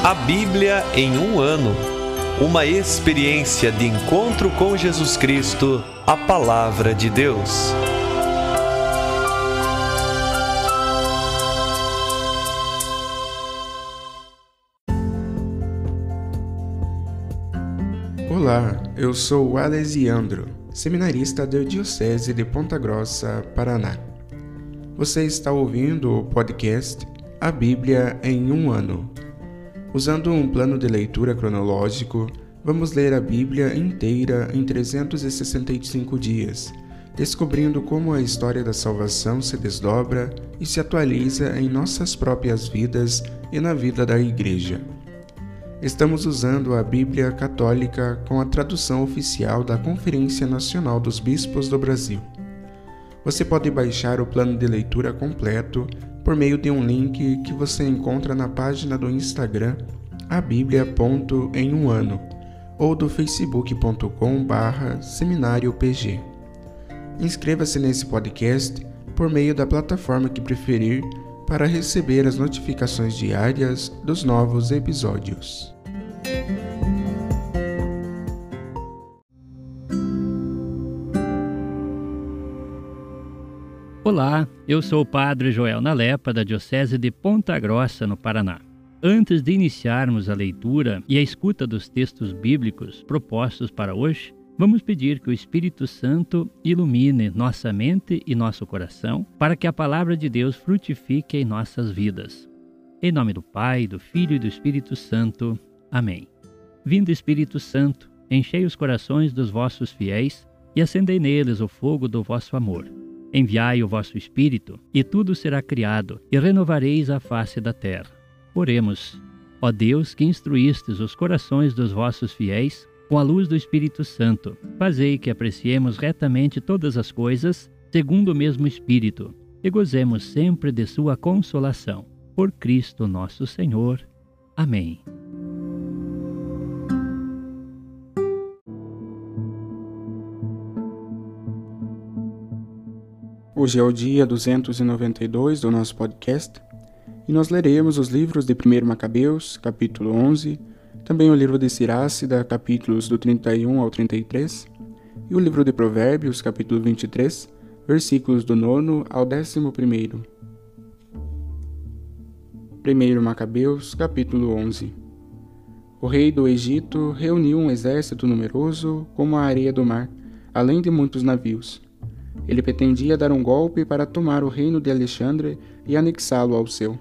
A Bíblia em um ano. Uma experiência de encontro com Jesus Cristo, a Palavra de Deus. Olá, eu sou o Alesiandro, seminarista da Diocese de Ponta Grossa, Paraná. Você está ouvindo o podcast A Bíblia em um ano. Usando um plano de leitura cronológico, vamos ler a Bíblia inteira em 365 dias, descobrindo como a história da salvação se desdobra e se atualiza em nossas próprias vidas e na vida da Igreja. Estamos usando a Bíblia Católica com a tradução oficial da Conferência Nacional dos Bispos do Brasil. Você pode baixar o plano de leitura completo por meio de um link que você encontra na página do Instagram abiblia.emumano ou do facebook.com/seminariopg. Inscreva-se nesse podcast por meio da plataforma que preferir para receber as notificações diárias dos novos episódios. Olá, eu sou o Padre Joel Nalepa, da Diocese de Ponta Grossa, no Paraná. Antes de iniciarmos a leitura e a escuta dos textos bíblicos propostos para hoje, vamos pedir que o Espírito Santo ilumine nossa mente e nosso coração para que a Palavra de Deus frutifique em nossas vidas. Em nome do Pai, do Filho e do Espírito Santo. Amém. Vindo Espírito Santo, enchei os corações dos vossos fiéis e acendei neles o fogo do vosso amor. Enviai o vosso Espírito, e tudo será criado, e renovareis a face da terra. Oremos. Ó Deus, que instruístes os corações dos vossos fiéis, com a luz do Espírito Santo, fazei que apreciemos retamente todas as coisas, segundo o mesmo Espírito, e gozemos sempre de sua consolação. Por Cristo nosso Senhor. Amém. Hoje é o dia 292 do nosso podcast e nós leremos os livros de 1 Macabeus, capítulo 11, também o livro de Siracida, capítulos do 31 ao 33, e o livro de Provérbios, capítulo 23, versículos do 9 ao 11º. 1 Macabeus, capítulo 11. O rei do Egito reuniu um exército numeroso como a areia do mar, além de muitos navios. Ele pretendia dar um golpe para tomar o reino de Alexandre e anexá-lo ao seu.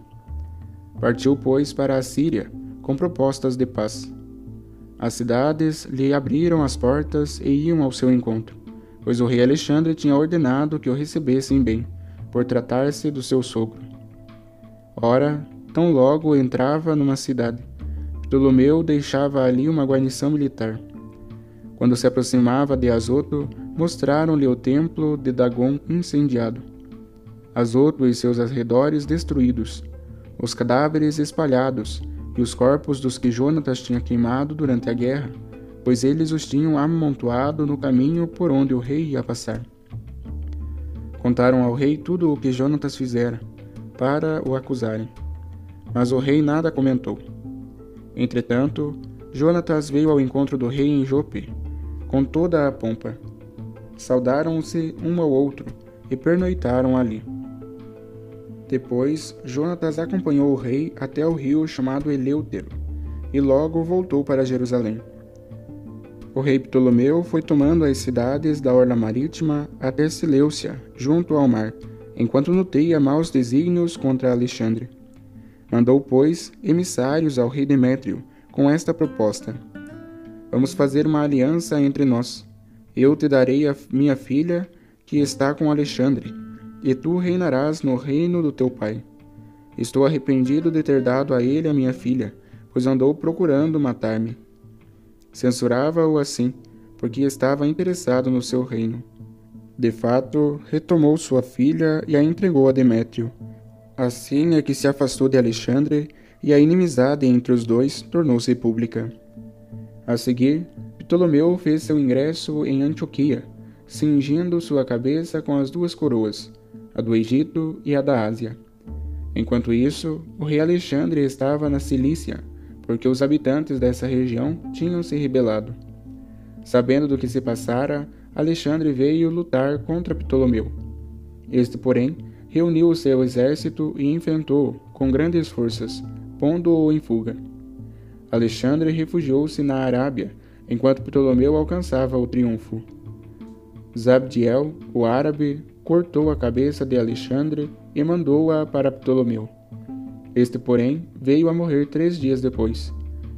Partiu, pois, para a Síria, com propostas de paz. As cidades lhe abriram as portas e iam ao seu encontro, pois o rei Alexandre tinha ordenado que o recebessem bem, por tratar-se do seu sogro. Ora, tão logo entrava numa cidade, Ptolomeu deixava ali uma guarnição militar. Quando se aproximava de Azoto, mostraram-lhe o templo de Dagon incendiado, Azoto e seus arredores destruídos, os cadáveres espalhados e os corpos dos que Jonatas tinha queimado durante a guerra, pois eles os tinham amontoado no caminho por onde o rei ia passar. Contaram ao rei tudo o que Jonatas fizera, para o acusarem, mas o rei nada comentou. Entretanto, Jonatas veio ao encontro do rei em Jope, com toda a pompa. Saudaram-se um ao outro e pernoitaram ali. Depois, Jonatas acompanhou o rei até o rio chamado Eleutero, e logo voltou para Jerusalém. O rei Ptolomeu foi tomando as cidades da orla marítima até Seleucia, junto ao mar, enquanto nutria maus desígnios contra Alexandre. Mandou, pois, emissários ao rei Demétrio, com esta proposta: vamos fazer uma aliança entre nós. Eu te darei a minha filha, que está com Alexandre, e tu reinarás no reino do teu pai. Estou arrependido de ter dado a ele a minha filha, pois andou procurando matar-me. Censurava-o assim, porque estava interessado no seu reino. De fato, retomou sua filha e a entregou a Demétrio. Assim é que se afastou de Alexandre, e a inimizade entre os dois tornou-se pública. A seguir, Ptolomeu fez seu ingresso em Antioquia, cingindo sua cabeça com as duas coroas, a do Egito e a da Ásia. Enquanto isso, o rei Alexandre estava na Cilícia, porque os habitantes dessa região tinham se rebelado. Sabendo do que se passara, Alexandre veio lutar contra Ptolomeu. Este, porém, reuniu o seu exército e enfrentou-o com grandes forças, pondo-o em fuga. Alexandre refugiou-se na Arábia, enquanto Ptolomeu alcançava o triunfo. Zabdiel, o árabe, cortou a cabeça de Alexandre e mandou-a para Ptolomeu. Este, porém, veio a morrer 3 dias depois,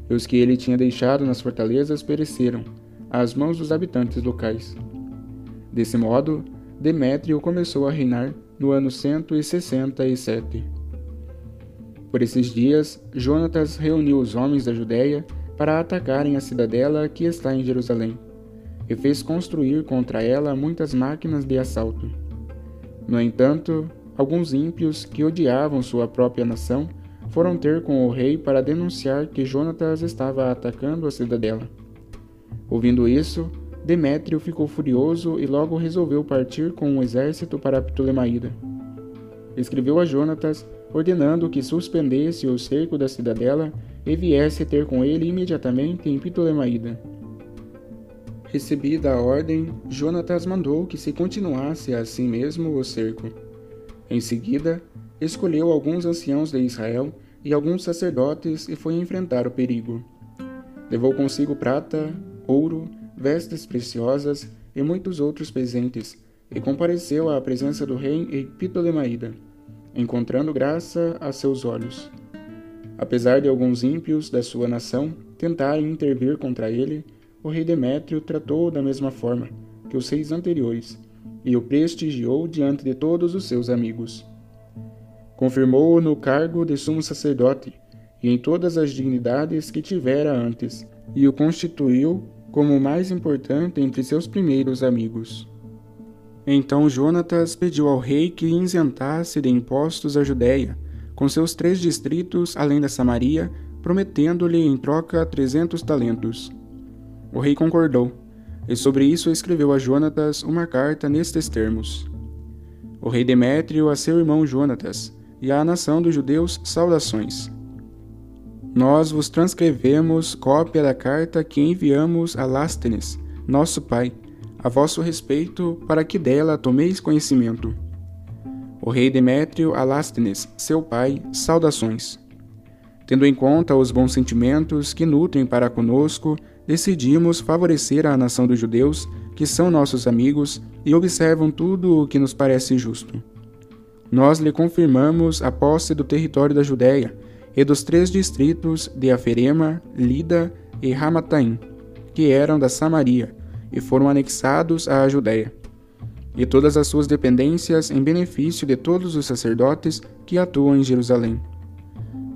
e os que ele tinha deixado nas fortalezas pereceram, às mãos dos habitantes locais. Desse modo, Demétrio começou a reinar no ano 167. Por esses dias, Jonatas reuniu os homens da Judéia para atacarem a cidadela que está em Jerusalém, e fez construir contra ela muitas máquinas de assalto. No entanto, alguns ímpios que odiavam sua própria nação foram ter com o rei para denunciar que Jonatas estava atacando a cidadela. Ouvindo isso, Demétrio ficou furioso e logo resolveu partir com um exército para Ptolemaída. Escreveu a Jonatas, ordenando que suspendesse o cerco da cidadela e viesse ter com ele imediatamente em Ptolemaída. Recebida a ordem, Jonatas mandou que se continuasse assim mesmo o cerco. Em seguida, escolheu alguns anciãos de Israel e alguns sacerdotes e foi enfrentar o perigo. Levou consigo prata, ouro, vestes preciosas e muitos outros presentes, e compareceu à presença do rei em Ptolemaída, encontrando graça a seus olhos. Apesar de alguns ímpios da sua nação tentarem intervir contra ele, o rei Demétrio tratou-o da mesma forma que os reis anteriores, e o prestigiou diante de todos os seus amigos. Confirmou-o no cargo de sumo sacerdote e em todas as dignidades que tivera antes, e o constituiu como o mais importante entre seus primeiros amigos. Então Jonatas pediu ao rei que isentasse de impostos a Judéia, com seus 3 distritos além da Samaria, prometendo-lhe em troca 300 talentos. O rei concordou, e sobre isso escreveu a Jonatas uma carta nestes termos: O rei Demétrio a seu irmão Jonatas, e à nação dos judeus, saudações. Nós vos transcrevemos cópia da carta que enviamos a Lástenes, nosso pai, a vosso respeito, para que dela tomeis conhecimento. O rei Demétrio a Lástenes, seu pai, saudações. Tendo em conta os bons sentimentos que nutrem para conosco, decidimos favorecer a nação dos judeus, que são nossos amigos e observam tudo o que nos parece justo. Nós lhe confirmamos a posse do território da Judéia e dos 3 distritos de Aferema, Lida e Ramataim, que eram da Samaria, e foram anexados à Judéia, e todas as suas dependências em benefício de todos os sacerdotes que atuam em Jerusalém.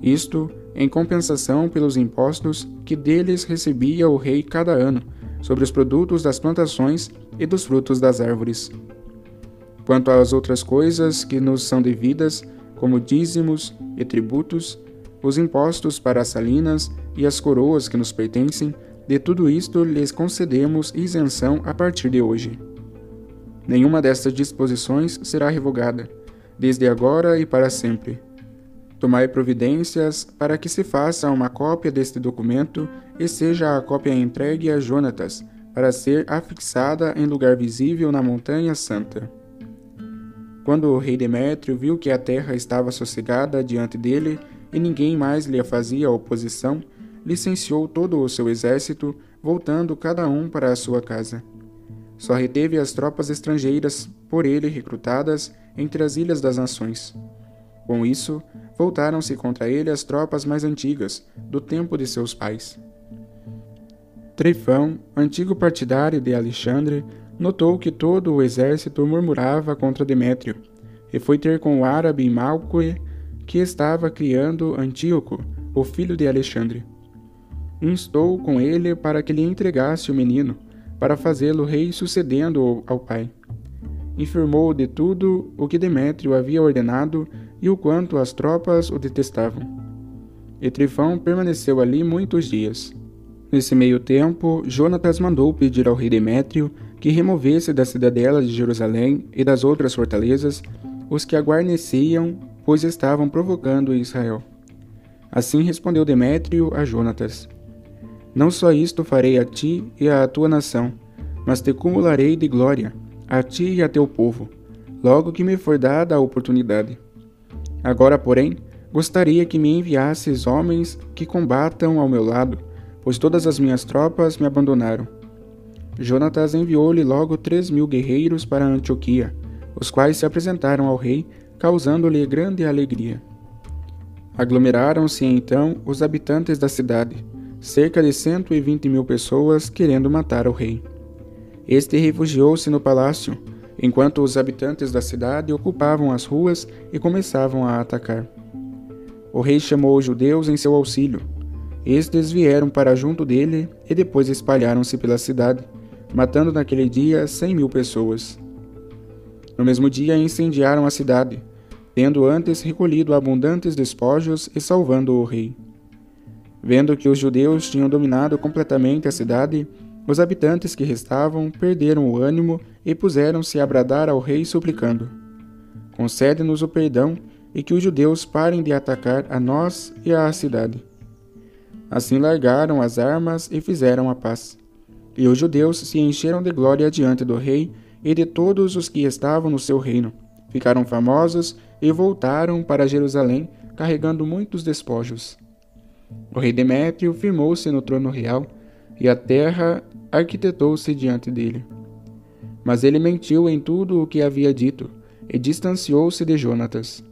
Isto em compensação pelos impostos que deles recebia o rei cada ano, sobre os produtos das plantações e dos frutos das árvores. Quanto às outras coisas que nos são devidas, como dízimos e tributos, os impostos para as salinas e as coroas que nos pertencem, de tudo isto lhes concedemos isenção a partir de hoje. Nenhuma destas disposições será revogada, desde agora e para sempre. Tomai providências para que se faça uma cópia deste documento e seja a cópia entregue a Jonatas, para ser afixada em lugar visível na Montanha Santa. Quando o rei Demétrio viu que a terra estava sossegada diante dele e ninguém mais lhe fazia oposição, licenciou todo o seu exército, voltando cada um para a sua casa. Só reteve as tropas estrangeiras, por ele recrutadas, entre as ilhas das nações. Com isso, voltaram-se contra ele as tropas mais antigas, do tempo de seus pais. Trifão, antigo partidário de Alexandre, notou que todo o exército murmurava contra Demétrio, e foi ter com o árabe Malcoe, que estava criando Antíoco, o filho de Alexandre. Instou com ele para que lhe entregasse o menino, para fazê-lo rei sucedendo ao pai. Informou de tudo o que Demétrio havia ordenado e o quanto as tropas o detestavam. E Trifão permaneceu ali muitos dias. Nesse meio tempo, Jonatas mandou pedir ao rei Demétrio que removesse da cidadela de Jerusalém e das outras fortalezas os que a guarneciam, pois estavam provocando Israel. Assim respondeu Demétrio a Jonatas: Não só isto farei a ti e à tua nação, mas te cumularei de glória, a ti e a teu povo, logo que me for dada a oportunidade. Agora, porém, gostaria que me enviasses homens que combatam ao meu lado, pois todas as minhas tropas me abandonaram. Jonatas enviou-lhe logo 3.000 guerreiros para Antioquia, os quais se apresentaram ao rei, causando-lhe grande alegria. Aglomeraram-se então os habitantes da cidade, cerca de 120.000 pessoas, querendo matar o rei. Este refugiou-se no palácio, enquanto os habitantes da cidade ocupavam as ruas e começavam a atacar. O rei chamou os judeus em seu auxílio. Estes vieram para junto dele e depois espalharam-se pela cidade, matando naquele dia 100.000 pessoas. No mesmo dia incendiaram a cidade, tendo antes recolhido abundantes despojos e salvando o rei. Vendo que os judeus tinham dominado completamente a cidade, os habitantes que restavam perderam o ânimo e puseram-se a bradar ao rei suplicando: Concede-nos o perdão e que os judeus parem de atacar a nós e à cidade. Assim largaram as armas e fizeram a paz. E os judeus se encheram de glória diante do rei e de todos os que estavam no seu reino. Ficaram famosos e voltaram para Jerusalém, carregando muitos despojos. O rei Demétrio firmou-se no trono real, e a terra arquitetou-se diante dele. Mas ele mentiu em tudo o que havia dito, e distanciou-se de Jonatas.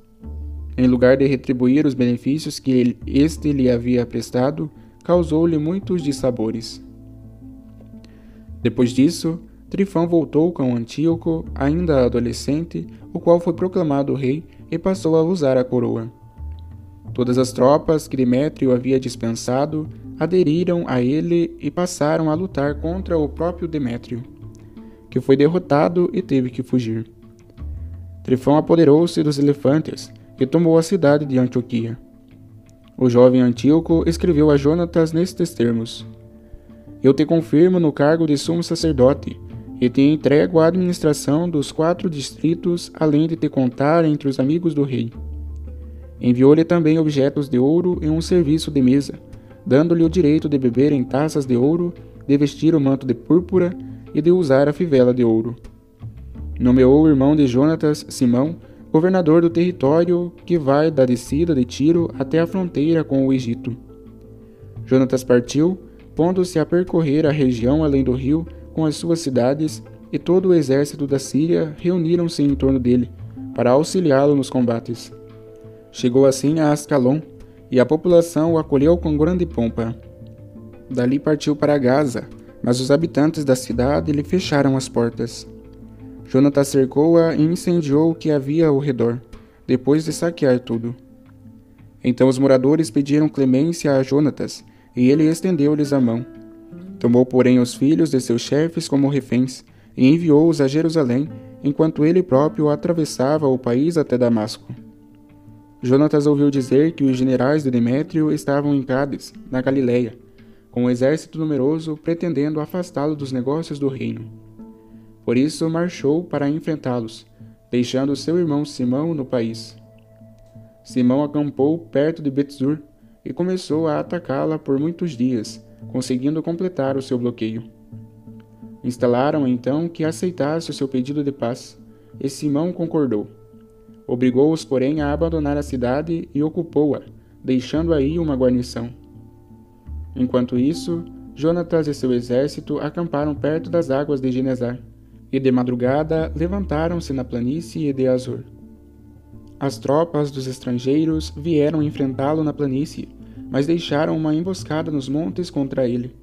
Em lugar de retribuir os benefícios que este lhe havia prestado, causou-lhe muitos dissabores. Depois disso, Trifão voltou com Antíoco, ainda adolescente, o qual foi proclamado rei e passou a usar a coroa. Todas as tropas que Demétrio havia dispensado aderiram a ele e passaram a lutar contra o próprio Demétrio, que foi derrotado e teve que fugir. Trifão apoderou-se dos elefantes e tomou a cidade de Antioquia. O jovem Antíoco escreveu a Jonatas nestes termos: Eu te confirmo no cargo de sumo sacerdote, e te entrego a administração dos 4 distritos, além de te contar entre os amigos do rei. Enviou-lhe também objetos de ouro e um serviço de mesa, dando-lhe o direito de beber em taças de ouro, de vestir o manto de púrpura e de usar a fivela de ouro. Nomeou o irmão de Jonatas, Simão, governador do território que vai da descida de Tiro até a fronteira com o Egito. Jonatas partiu, pondo-se a percorrer a região além do rio com as suas cidades, e todo o exército da Síria reuniram-se em torno dele, para auxiliá-lo nos combates. Chegou assim a Ascalon, e a população o acolheu com grande pompa. Dali partiu para Gaza, mas os habitantes da cidade lhe fecharam as portas. Jonatas cercou-a e incendiou o que havia ao redor, depois de saquear tudo. Então os moradores pediram clemência a Jonatas, e ele estendeu-lhes a mão. Tomou, porém, os filhos de seus chefes como reféns, e enviou-os a Jerusalém, enquanto ele próprio atravessava o país até Damasco. Jonatas ouviu dizer que os generais de Demétrio estavam em Cádiz, na Galiléia, com um exército numeroso pretendendo afastá-lo dos negócios do reino. Por isso marchou para enfrentá-los, deixando seu irmão Simão no país. Simão acampou perto de Betzur e começou a atacá-la por muitos dias, conseguindo completar o seu bloqueio. Instalaram então que aceitasse o seu pedido de paz, e Simão concordou. Obrigou-os, porém, a abandonar a cidade e ocupou-a, deixando aí uma guarnição. Enquanto isso, Jonatas e seu exército acamparam perto das águas de Genezar, e de madrugada levantaram-se na planície de Azor. As tropas dos estrangeiros vieram enfrentá-lo na planície, mas deixaram uma emboscada nos montes contra ele,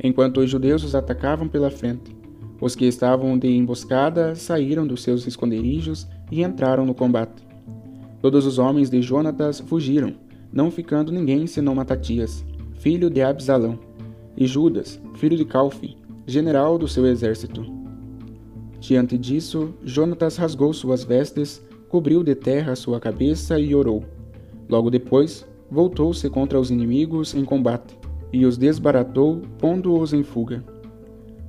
enquanto os judeus os atacavam pela frente. Os que estavam de emboscada saíram dos seus esconderijos e entraram no combate. Todos os homens de Jonatas fugiram, não ficando ninguém senão Matatias, filho de Absalão, e Judas, filho de Calfe, general do seu exército. Diante disso, Jonatas rasgou suas vestes, cobriu de terra sua cabeça e orou. Logo depois, voltou-se contra os inimigos em combate, e os desbaratou, pondo-os em fuga.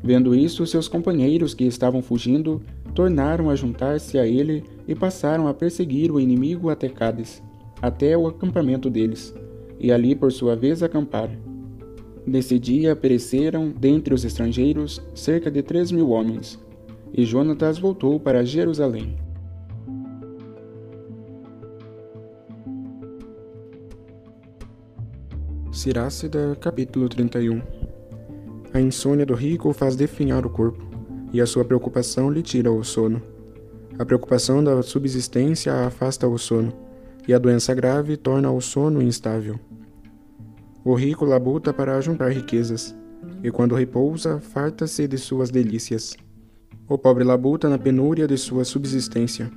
Vendo isso, seus companheiros que estavam fugindo tornaram a juntar-se a ele e passaram a perseguir o inimigo até Cádiz, até o acampamento deles, e ali por sua vez acamparam. Nesse dia pereceram, dentre os estrangeiros, cerca de 3.000 homens, e Jonatas voltou para Jerusalém. Sirácida, capítulo 31. A insônia do rico faz definhar o corpo, e a sua preocupação lhe tira o sono. A preocupação da subsistência afasta o sono, e a doença grave torna o sono instável. O rico labuta para juntar riquezas, e quando repousa, farta-se de suas delícias. O pobre labuta na penúria de sua subsistência,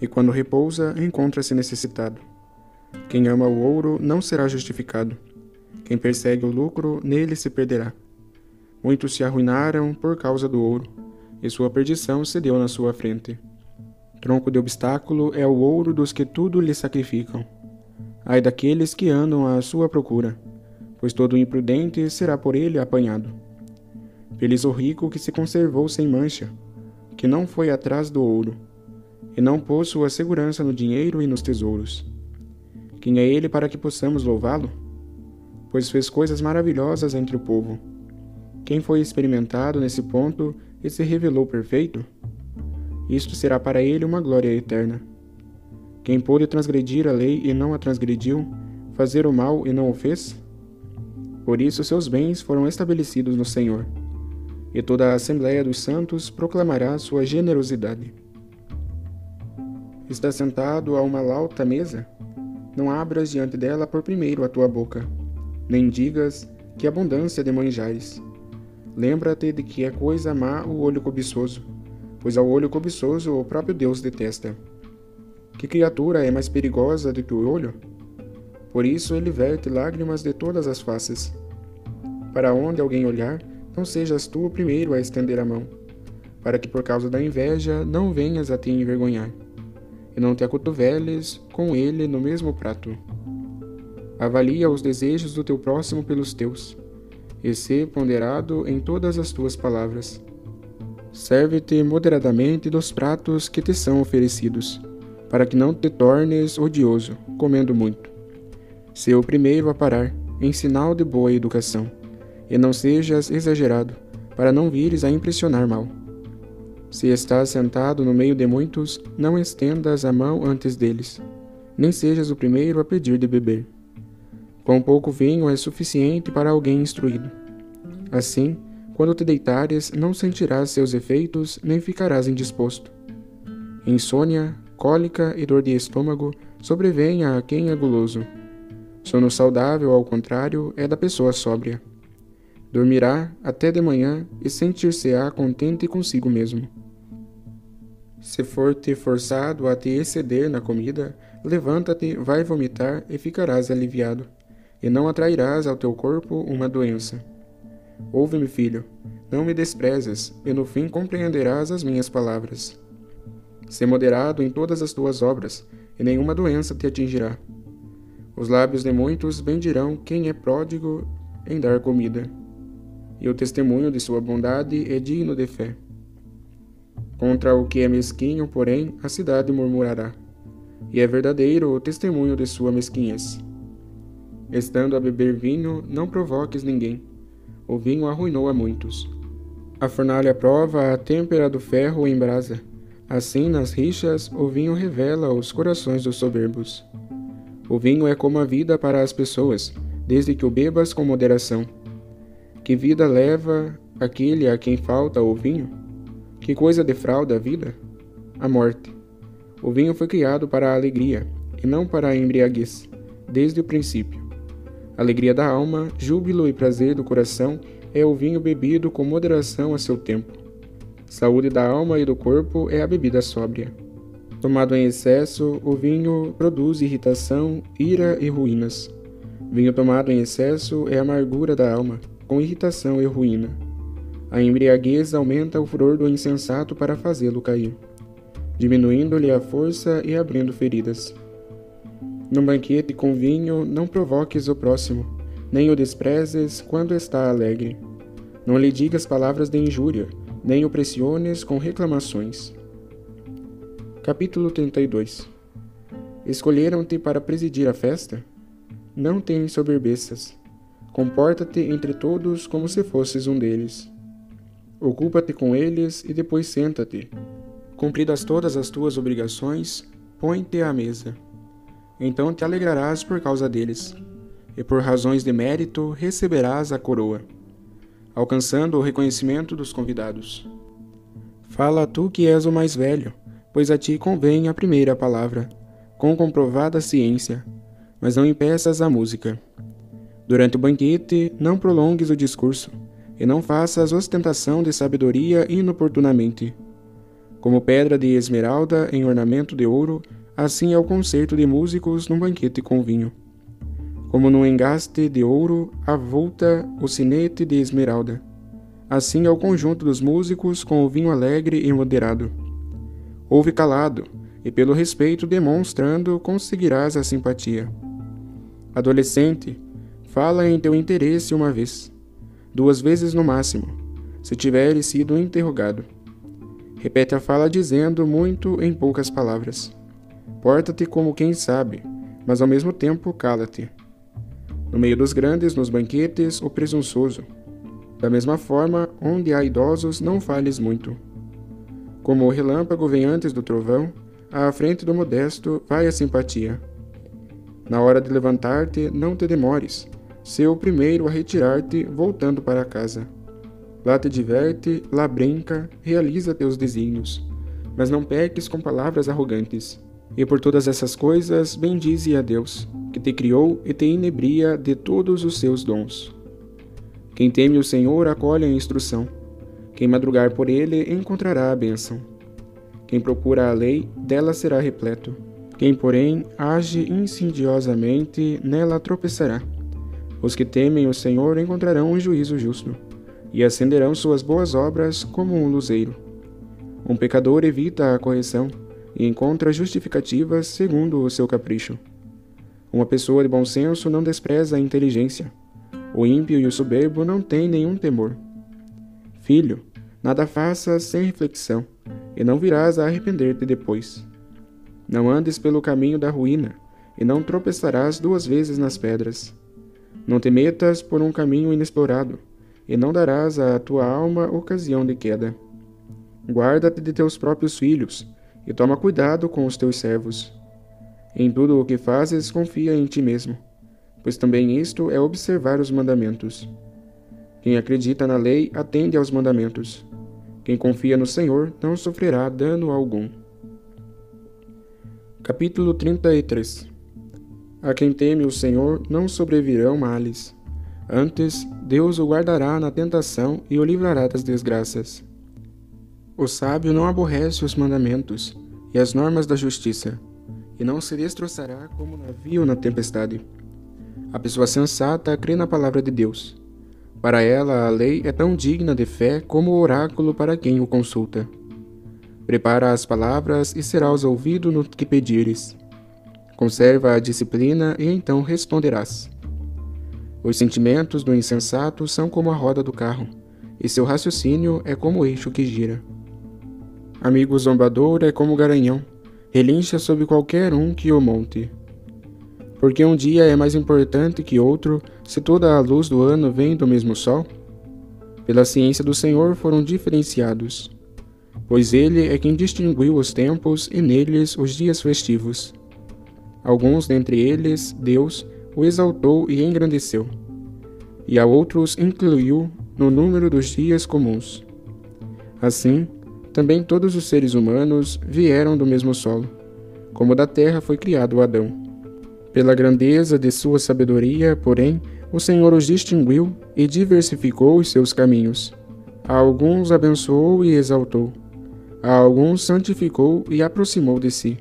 e quando repousa, encontra-se necessitado. Quem ama o ouro não será justificado. Quem persegue o lucro, nele se perderá. Muitos se arruinaram por causa do ouro, e sua perdição se deu na sua frente. Tronco de obstáculo é o ouro dos que tudo lhe sacrificam. Ai daqueles que andam à sua procura, pois todo imprudente será por ele apanhado. Feliz o rico que se conservou sem mancha, que não foi atrás do ouro, e não pôs sua segurança no dinheiro e nos tesouros. Quem é ele para que possamos louvá-lo? Pois fez coisas maravilhosas entre o povo. Quem foi experimentado nesse ponto e se revelou perfeito? Isto será para ele uma glória eterna. Quem pôde transgredir a lei e não a transgrediu, fazer o mal e não o fez? Por isso seus bens foram estabelecidos no Senhor, e toda a Assembleia dos Santos proclamará sua generosidade. Está sentado a uma lauta mesa? Não abras diante dela por primeiro a tua boca, nem digas que abundância de manjares. Lembra-te de que é coisa má o olho cobiçoso, pois ao olho cobiçoso o próprio Deus detesta. Que criatura é mais perigosa do que o olho? Por isso ele verte lágrimas de todas as faces. Para onde alguém olhar, não sejas tu o primeiro a estender a mão, para que por causa da inveja não venhas a te envergonhar, e não te acotoveles com ele no mesmo prato. Avalia os desejos do teu próximo pelos teus, e sê ponderado em todas as tuas palavras. Serve-te moderadamente dos pratos que te são oferecidos, para que não te tornes odioso, comendo muito. Sê o primeiro a parar, em sinal de boa educação, e não sejas exagerado, para não vires a impressionar mal. Se estás sentado no meio de muitos, não estendas a mão antes deles, nem sejas o primeiro a pedir de beber. Com pouco vinho é suficiente para alguém instruído. Assim, quando te deitares, não sentirás seus efeitos, nem ficarás indisposto. Insônia, cólica e dor de estômago sobrevêm a quem é guloso. Sono saudável, ao contrário, é da pessoa sóbria. Dormirá até de manhã e sentir-se-á contente consigo mesmo. Se for-te forçado a te exceder na comida, levanta-te, vai vomitar e ficarás aliviado, e não atrairás ao teu corpo uma doença. Ouve-me, filho, não me desprezes, e no fim compreenderás as minhas palavras. Sê moderado em todas as tuas obras, e nenhuma doença te atingirá. Os lábios de muitos bendirão quem é pródigo em dar comida, e o testemunho de sua bondade é digno de fé. Contra o que é mesquinho, porém, a cidade murmurará, e é verdadeiro o testemunho de sua mesquinhez. Estando a beber vinho, não provoques ninguém. O vinho arruinou a muitos. A fornalha prova a têmpera do ferro em brasa. Assim, nas rixas, o vinho revela os corações dos soberbos. O vinho é como a vida para as pessoas, desde que o bebas com moderação. Que vida leva aquele a quem falta o vinho? Que coisa defrauda a vida? A morte. O vinho foi criado para a alegria, e não para a embriaguez, desde o princípio. Alegria da alma, júbilo e prazer do coração é o vinho bebido com moderação a seu tempo. Saúde da alma e do corpo é a bebida sóbria. Tomado em excesso, o vinho produz irritação, ira e ruínas. Vinho tomado em excesso é a amargura da alma, com irritação e ruína. A embriaguez aumenta o furor do insensato para fazê-lo cair, diminuindo-lhe a força e abrindo feridas. Num banquete com vinho, não provoques o próximo, nem o desprezes quando está alegre. Não lhe digas palavras de injúria, nem o pressiones com reclamações. Capítulo 32. Escolheram-te para presidir a festa? não te ensoberbeças. Comporta-te entre todos como se fosses um deles. Ocupa-te com eles e depois senta-te. Cumpridas todas as tuas obrigações, põe-te à mesa. Então te alegrarás por causa deles, e por razões de mérito receberás a coroa, alcançando o reconhecimento dos convidados. Fala tu que és o mais velho, pois a ti convém a primeira palavra, com comprovada ciência, mas não impeças a música. Durante o banquete, não prolongues o discurso, e não faças ostentação de sabedoria inoportunamente. Como pedra de esmeralda em ornamento de ouro, assim é o concerto de músicos num banquete com vinho. Como num engaste de ouro avulta o sinete de esmeralda, assim é o conjunto dos músicos com o vinho alegre e moderado. Ouve calado, e pelo respeito demonstrando conseguirás a simpatia. Adolescente, fala em teu interesse uma vez, 2 vezes no máximo, se tiveres sido interrogado. Repete a fala dizendo muito em poucas palavras. Porta-te como quem sabe, mas ao mesmo tempo cala-te. No meio dos grandes, nos banquetes, o presunçoso. Da mesma forma, onde há idosos, não fales muito. Como o relâmpago vem antes do trovão, à frente do modesto vai a simpatia. Na hora de levantar-te, não te demores. Sê o primeiro a retirar-te, voltando para casa. Lá te diverte, lá brinca, realiza teus desígnios. Mas não peques com palavras arrogantes. E por todas essas coisas, bendize a Deus, que te criou e te inebria de todos os seus dons. Quem teme o Senhor acolhe a instrução. Quem madrugar por ele encontrará a bênção. Quem procura a lei, dela será repleto. Quem, porém, age insidiosamente, nela tropeçará. Os que temem o Senhor encontrarão um juízo justo, e acenderão suas boas obras como um luzeiro. Um pecador evita a correção, e encontra justificativas segundo o seu capricho. Uma pessoa de bom senso não despreza a inteligência. O ímpio e o soberbo não têm nenhum temor. Filho, nada faças sem reflexão, e não virás a arrepender-te depois. Não andes pelo caminho da ruína, e não tropeçarás 2 vezes nas pedras. Não te metas por um caminho inexplorado, e não darás à tua alma ocasião de queda. Guarda-te de teus próprios filhos, e toma cuidado com os teus servos. Em tudo o que fazes, confia em ti mesmo, pois também isto é observar os mandamentos. Quem acredita na lei, atende aos mandamentos. Quem confia no Senhor, não sofrerá dano algum. Capítulo 33. A quem teme o Senhor, não sobrevirão males. Antes, Deus o guardará na tentação e o livrará das desgraças. O sábio não aborrece os mandamentos e as normas da justiça, e não se destroçará como navio na tempestade. A pessoa sensata crê na palavra de Deus. Para ela, a lei é tão digna de fé como o oráculo para quem o consulta. Prepara as palavras e serás ouvido no que pedires. Conserva a disciplina e então responderás. Os sentimentos do insensato são como a roda do carro, e seu raciocínio é como o eixo que gira. Amigo zombador é como o garanhão, relincha sobre qualquer um que o monte. Porque um dia é mais importante que outro, se toda a luz do ano vem do mesmo sol? Pela ciência do Senhor foram diferenciados, pois ele é quem distinguiu os tempos e neles os dias festivos. Alguns dentre eles, Deus, o exaltou e engrandeceu, e a outros incluiu no número dos dias comuns. Assim, também todos os seres humanos vieram do mesmo solo, como da terra foi criado Adão. Pela grandeza de sua sabedoria, porém, o Senhor os distinguiu e diversificou os seus caminhos. A alguns abençoou e exaltou, a alguns santificou e aproximou de si,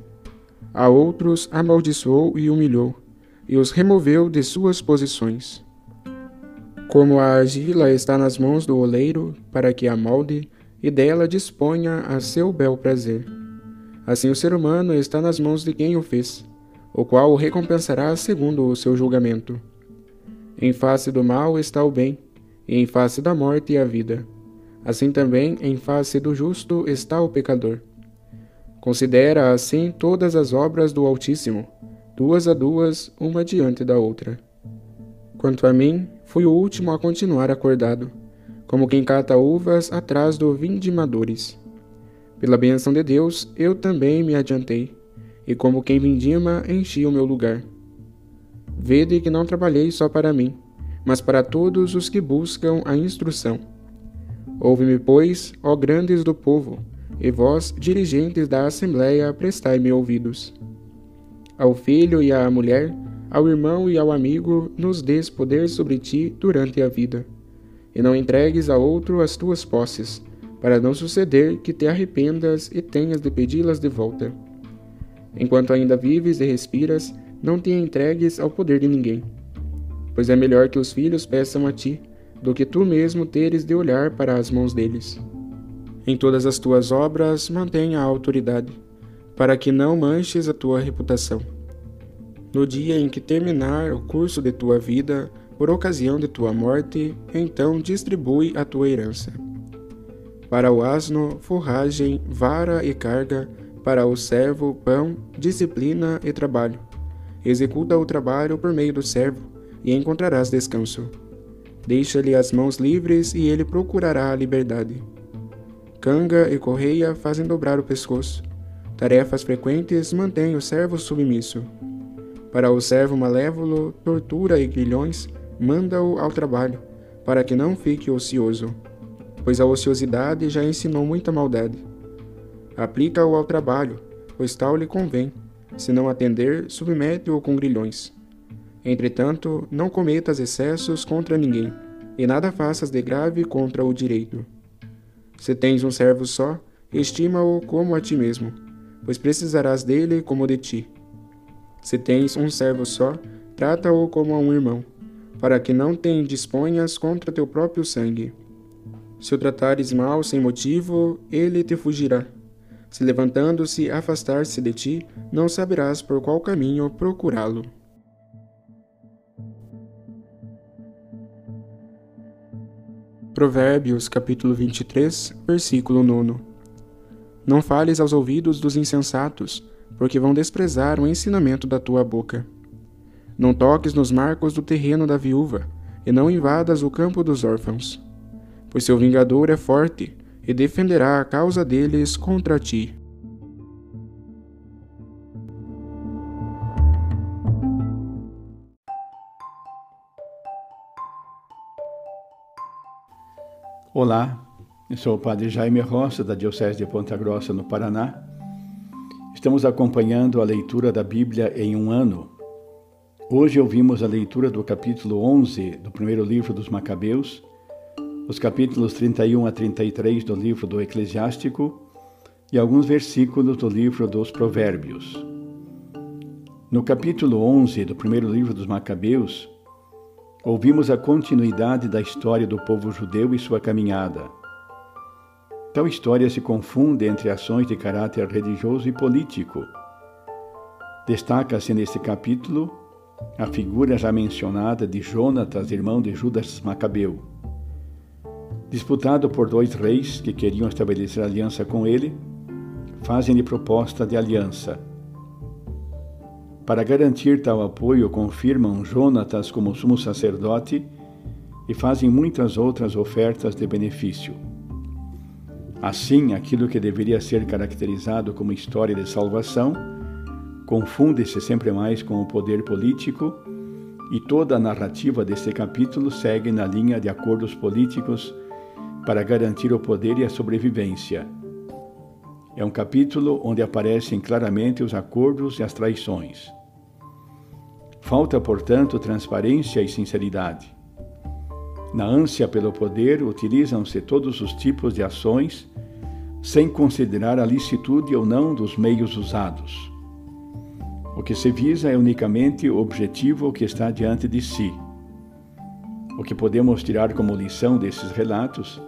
a outros amaldiçoou e humilhou, e os removeu de suas posições. Como a argila está nas mãos do oleiro, para que a molde, e dela disponha a seu bel prazer, assim o ser humano está nas mãos de quem o fez, o qual o recompensará segundo o seu julgamento. Em face do mal está o bem, e em face da morte a vida. Assim também, em face do justo está o pecador. Considera assim todas as obras do Altíssimo, duas a duas, uma diante da outra. Quanto a mim, fui o último a continuar acordado, como quem cata uvas atrás do vindimadores. Pela bênção de Deus, eu também me adiantei, e como quem vindima, enchi o meu lugar. Vede que não trabalhei só para mim, mas para todos os que buscam a instrução. Ouve-me, pois, ó grandes do povo, e vós, dirigentes da Assembleia, prestai-me ouvidos. Ao filho e à mulher, ao irmão e ao amigo, nos dês poder sobre ti durante a vida, e não entregues a outro as tuas posses, para não suceder que te arrependas e tenhas de pedi-las de volta. Enquanto ainda vives e respiras, não te entregues ao poder de ninguém, pois é melhor que os filhos peçam a ti, do que tu mesmo teres de olhar para as mãos deles. Em todas as tuas obras mantenha a autoridade, para que não manches a tua reputação. No dia em que terminar o curso de tua vida, por ocasião de tua morte, então distribui a tua herança. Para o asno, forragem, vara e carga, para o servo, pão, disciplina e trabalho. Executa o trabalho por meio do servo, e encontrarás descanso. Deixa-lhe as mãos livres, e ele procurará a liberdade. Canga e correia fazem dobrar o pescoço. Tarefas frequentes mantêm o servo submisso. Para o servo malévolo, tortura e grilhões, manda-o ao trabalho, para que não fique ocioso, pois a ociosidade já ensinou muita maldade. Aplica-o ao trabalho, pois tal lhe convém. Se não atender, submete-o com grilhões. Entretanto, não cometas excessos contra ninguém, e nada faças de grave contra o direito. Se tens um servo só, estima-o como a ti mesmo, pois precisarás dele como de ti. Se tens um servo só, trata-o como a um irmão, para que não te indisponhas contra teu próprio sangue. Se o tratares mal sem motivo, ele te fugirá. Se levantando-se afastar-se de ti, não saberás por qual caminho procurá-lo. Provérbios, capítulo 23, versículo 9. Não fales aos ouvidos dos insensatos, porque vão desprezar o ensinamento da tua boca. Não toques nos marcos do terreno da viúva, e não invadas o campo dos órfãos. Pois seu vingador é forte, e defenderá a causa deles contra ti. Olá, eu sou o Padre Jaime Roça, da Diocese de Ponta Grossa, no Paraná. Estamos acompanhando a leitura da Bíblia em um ano. Hoje ouvimos a leitura do capítulo 11 do primeiro livro dos Macabeus, os capítulos 31 a 33 do livro do Eclesiástico e alguns versículos do livro dos Provérbios. No capítulo 11 do primeiro livro dos Macabeus, ouvimos a continuidade da história do povo judeu e sua caminhada. Tal história se confunde entre ações de caráter religioso e político. Destaca-se neste capítulo a figura já mencionada de Jonatas, irmão de Judas Macabeu. Disputado por dois reis que queriam estabelecer aliança com ele, fazem-lhe proposta de aliança. Para garantir tal apoio, confirmam Jonatas como sumo sacerdote e fazem muitas outras ofertas de benefício. Assim, aquilo que deveria ser caracterizado como história de salvação confunde-se sempre mais com o poder político, e toda a narrativa deste capítulo segue na linha de acordos políticos para garantir o poder e a sobrevivência. É um capítulo onde aparecem claramente os acordos e as traições. Falta, portanto, transparência e sinceridade. Na ânsia pelo poder, utilizam-se todos os tipos de ações, sem considerar a licitude ou não dos meios usados. O que se visa é unicamente o objetivo que está diante de si. O que podemos tirar como lição desses relatos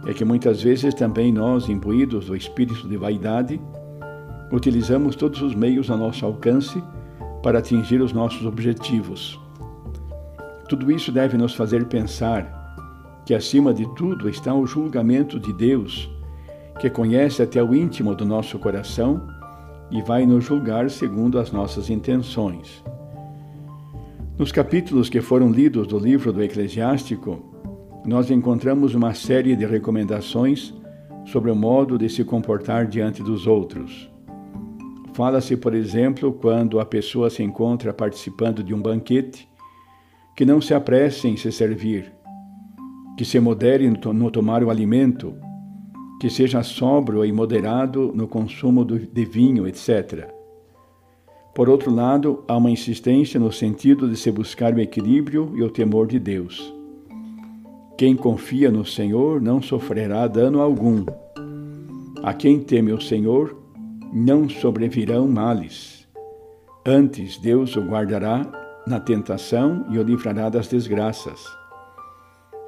é que muitas vezes também nós, imbuídos do espírito de vaidade, utilizamos todos os meios a nosso alcance para atingir os nossos objetivos. Tudo isso deve nos fazer pensar que, acima de tudo, está o julgamento de Deus, que conhece até o íntimo do nosso coração e vai nos julgar segundo as nossas intenções. Nos capítulos que foram lidos do livro do Eclesiástico, nós encontramos uma série de recomendações sobre o modo de se comportar diante dos outros. Fala-se, por exemplo, quando a pessoa se encontra participando de um banquete, que não se apresse em se servir, que se modere no tomar o alimento, que seja sóbrio e moderado no consumo de vinho, etc. Por outro lado, há uma insistência no sentido de se buscar o equilíbrio e o temor de Deus. Quem confia no Senhor não sofrerá dano algum. A quem teme o Senhor não sobrevirão males. Antes, Deus o guardará na tentação e o livrará das desgraças.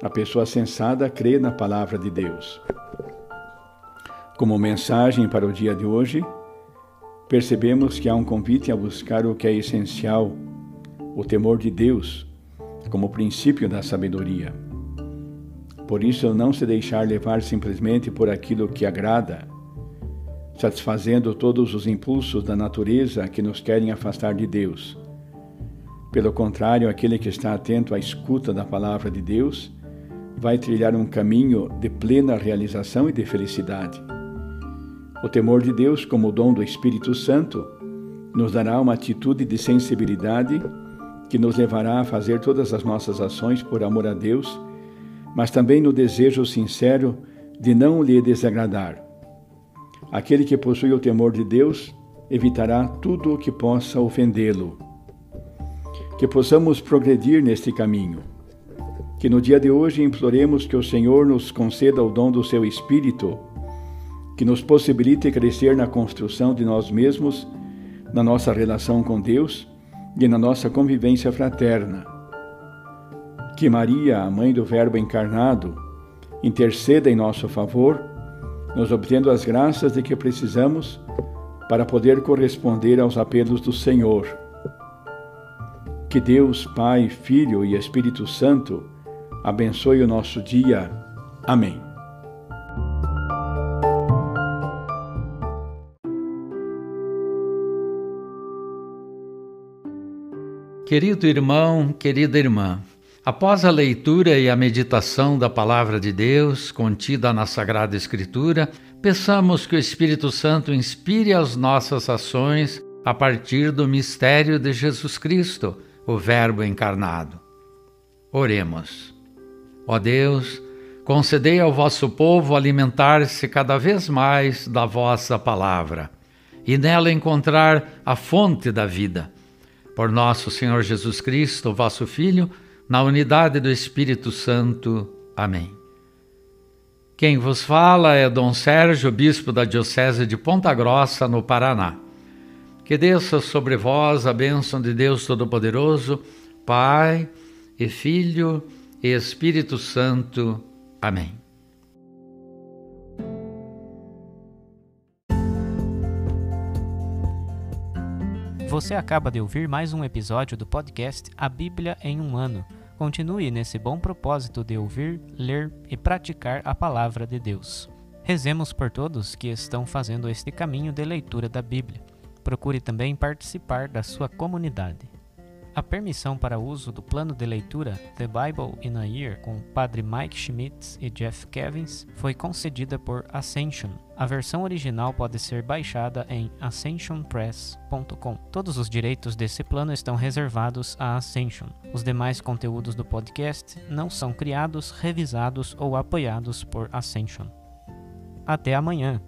A pessoa sensata crê na palavra de Deus. Como mensagem para o dia de hoje, percebemos que há um convite a buscar o que é essencial, o temor de Deus, como princípio da sabedoria. Por isso, não se deixar levar simplesmente por aquilo que agrada, satisfazendo todos os impulsos da natureza que nos querem afastar de Deus. Pelo contrário, aquele que está atento à escuta da palavra de Deus vai trilhar um caminho de plena realização e de felicidade. O temor de Deus, como dom do Espírito Santo, nos dará uma atitude de sensibilidade que nos levará a fazer todas as nossas ações por amor a Deus, mas também no desejo sincero de não lhe desagradar. Aquele que possui o temor de Deus evitará tudo o que possa ofendê-lo. Que possamos progredir neste caminho. Que no dia de hoje imploremos que o Senhor nos conceda o dom do seu Espírito, que nos possibilite crescer na construção de nós mesmos, na nossa relação com Deus e na nossa convivência fraterna. Que Maria, a Mãe do Verbo encarnado, interceda em nosso favor, nos obtendo as graças de que precisamos para poder corresponder aos apelos do Senhor. Que Deus, Pai, Filho e Espírito Santo abençoe o nosso dia. Amém. Querido irmão, querida irmã, após a leitura e a meditação da Palavra de Deus contida na Sagrada Escritura, peçamos que o Espírito Santo inspire as nossas ações a partir do mistério de Jesus Cristo, o Verbo encarnado. Oremos. Ó Deus, concedei ao vosso povo alimentar-se cada vez mais da vossa palavra e nela encontrar a fonte da vida. Por nosso Senhor Jesus Cristo, vosso Filho, na unidade do Espírito Santo. Amém. Quem vos fala é Dom Sérgio, bispo da Diocese de Ponta Grossa, no Paraná. Que desça sobre vós a bênção de Deus Todo-Poderoso, Pai e Filho e Espírito Santo. Amém. Você acaba de ouvir mais um episódio do podcast A Bíblia em um Ano. Continue nesse bom propósito de ouvir, ler e praticar a Palavra de Deus. Rezemos por todos que estão fazendo este caminho de leitura da Bíblia. Procure também participar da sua comunidade. A permissão para uso do plano de leitura The Bible in a Year com Padre Mike Schmitz e Jeff Kevins foi concedida por Ascension. A versão original pode ser baixada em ascensionpress.com. Todos os direitos desse plano estão reservados à Ascension. Os demais conteúdos do podcast não são criados, revisados ou apoiados por Ascension. Até amanhã!